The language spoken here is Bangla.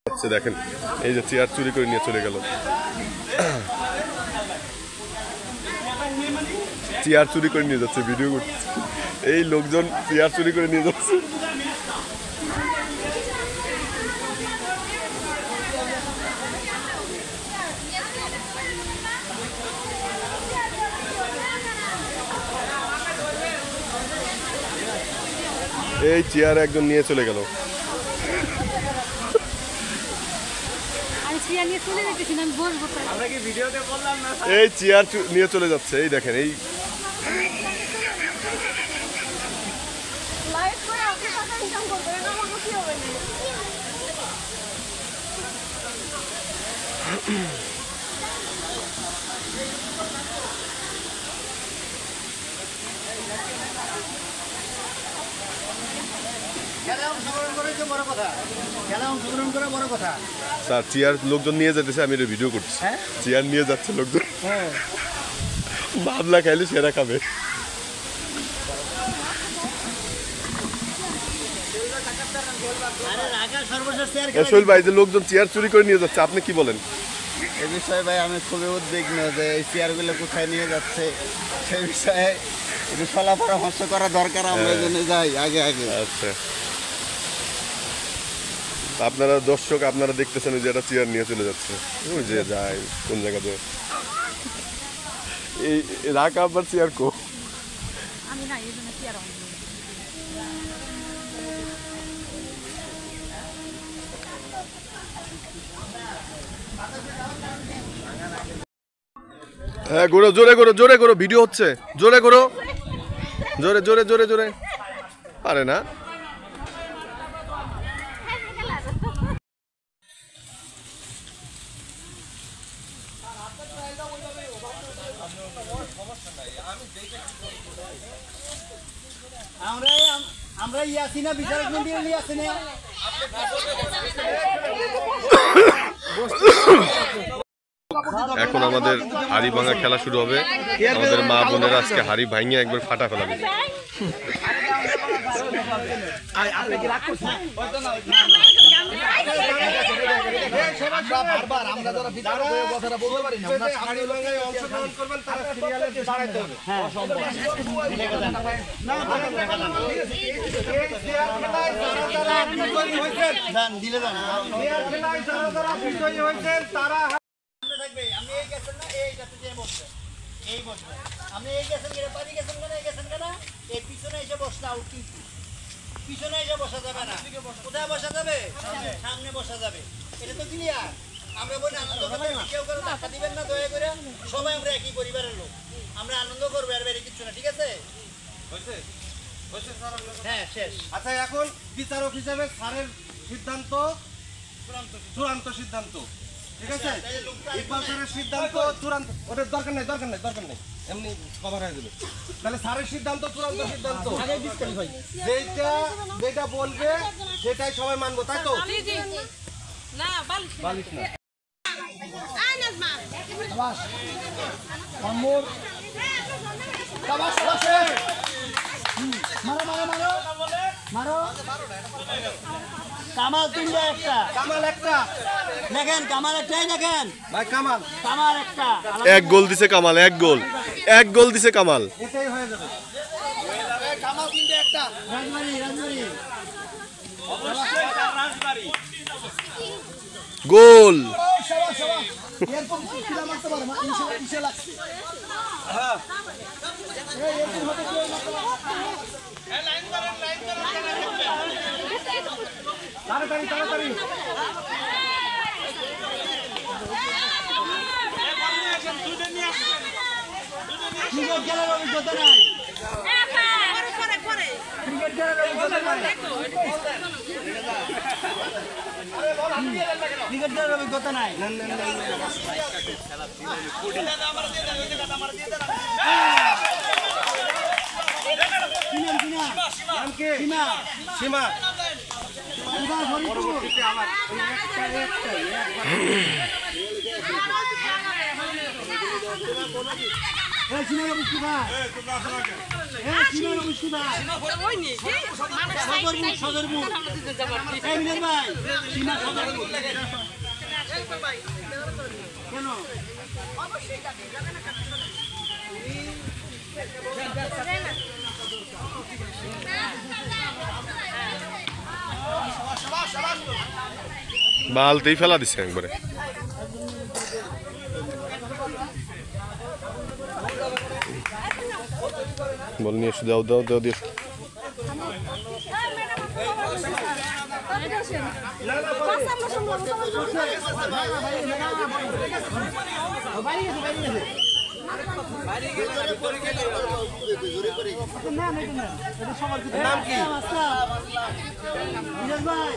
আচ্ছা দেখেন এই যে চেয়ার চুরি করে নিয়ে চলে গেল। চেয়ার চুরি করে নিয়ে যাচ্ছে, ভিডিও করছে। এই লোকজন চেয়ার চুরি করে নিয়ে যাচ্ছে। এই চেয়ার একজন নিয়ে চলে গেল। এই চেয়ার নিয়ে চলে যাচ্ছে, এই দেখেন এই স্যার চেয়ার লোকজন নিয়ে যেতেছে, আমি এটা ভিডিও করছি। চেয়ার নিয়ে যাচ্ছে লোকজন, ভাবলা খাইলে সেরা খাবে। শৈল ভাই যে লোকজন চেয়ার চুরি করে নিয়ে যাচ্ছে, আপনি কি বলেন এই বিষয়ে? ভাই আমি খুবই উদ্বিগ্ন যে এই চেয়ারগুলো কোথায় নিয়ে যাচ্ছে, সেই বিষয়ে একটু সলা পরামর্শ করা দরকার। আমরা জেনে যাই আগে আগে। আচ্ছা আপনারা দর্শক আপনারা দেখতেছেন যে একটা চেয়ার নিয়ে চলে যাচ্ছে, ওই যে যায় কোন জায়গাতে। এই রাখা আবার চেয়ার কো হ্যাঁ করো, জোরে করো, জোরে করো, ভিডিও হচ্ছে, জোরে করো, জোরে জোরে জোরে জোরে। পারে না। আমরা ইয়াছি না, বিচারক মন্দিরে আসি না। এখন আমাদের হাড়ি ভাঙা খেলা শুরু হবে। আমাদের মা বোনেরা আজকে হাড়ি ভাঙিয়ে একবার ফাটা ফেলাবে। আপনি এই গেছেন কেন, পানি গেছেন কেন, এই গেছেন কেন, এই পিছনে এসে বসতে আউট। কিন্তু পিছনে এসে বসা যাবে না। কোথায় বসা যাবে? সামনে বসা যাবে। এটা তো ক্লিয়ার। আমরা বলি আনন্দ করবেন, কেউ করে টাকা দিবেন না দয়া করে। সবাই আমরা একই পরিবারের লোক, আমরা আনন্দ করবো, আর বেরিয়ে কিচ্ছু না। ঠিক আছে? হ্যাঁ শেষ। আচ্ছা এখন বিচারক হিসেবে স্যারের সিদ্ধান্ত চূড়ান্ত সিদ্ধান্ত, ঠিক আছে? ইকবাল স্যারের সিদ্ধান্ত চূড়ান্ত, ওটার দরকার নেই, দরকার নেই, দরকার নেই, এমনি কভার হয়ে যাবে। তাহলে স্যারের সিদ্ধান্ত চূড়ান্ত সিদ্ধান্ত, যেটা বলবে সেটাই সবাই মানবো, তাই তো? বালিশ না। কামাল তিনটা একটা, কামাল একটা দেখেন কামাল একটাই দেখেন ভাই, কামাল কামাল একটা। এক গোল দিছে কামাল, এক গোল, এক গোল দিছে কামাল। এটাই হয়ে যাবে। কামাল তিনটা একটা, রাজবাড়ি রাজবাড়ি গোল। তাড়াতাড়ি তাড়াতাড়ি। ক্রিকেট খেলার অভিজ্ঞতা নাই, ক্রিকেট খেলার অভিজ্ঞতা নাই, ক্রিকেট খেলার অভিজ্ঞতা নাই। সীমা পরবর্তীতে আমার এই সীমানা বুঝতে ভাই এই সীমানা বুঝতে ভাই সদরপুর এই মিনার ভাই সীমা সদরপুর কেন বালতেই ফেলা দিছে একবারে বল নিয়ে এসে দাও দাও দাও দিয়ে নাম কি মিনার ভাই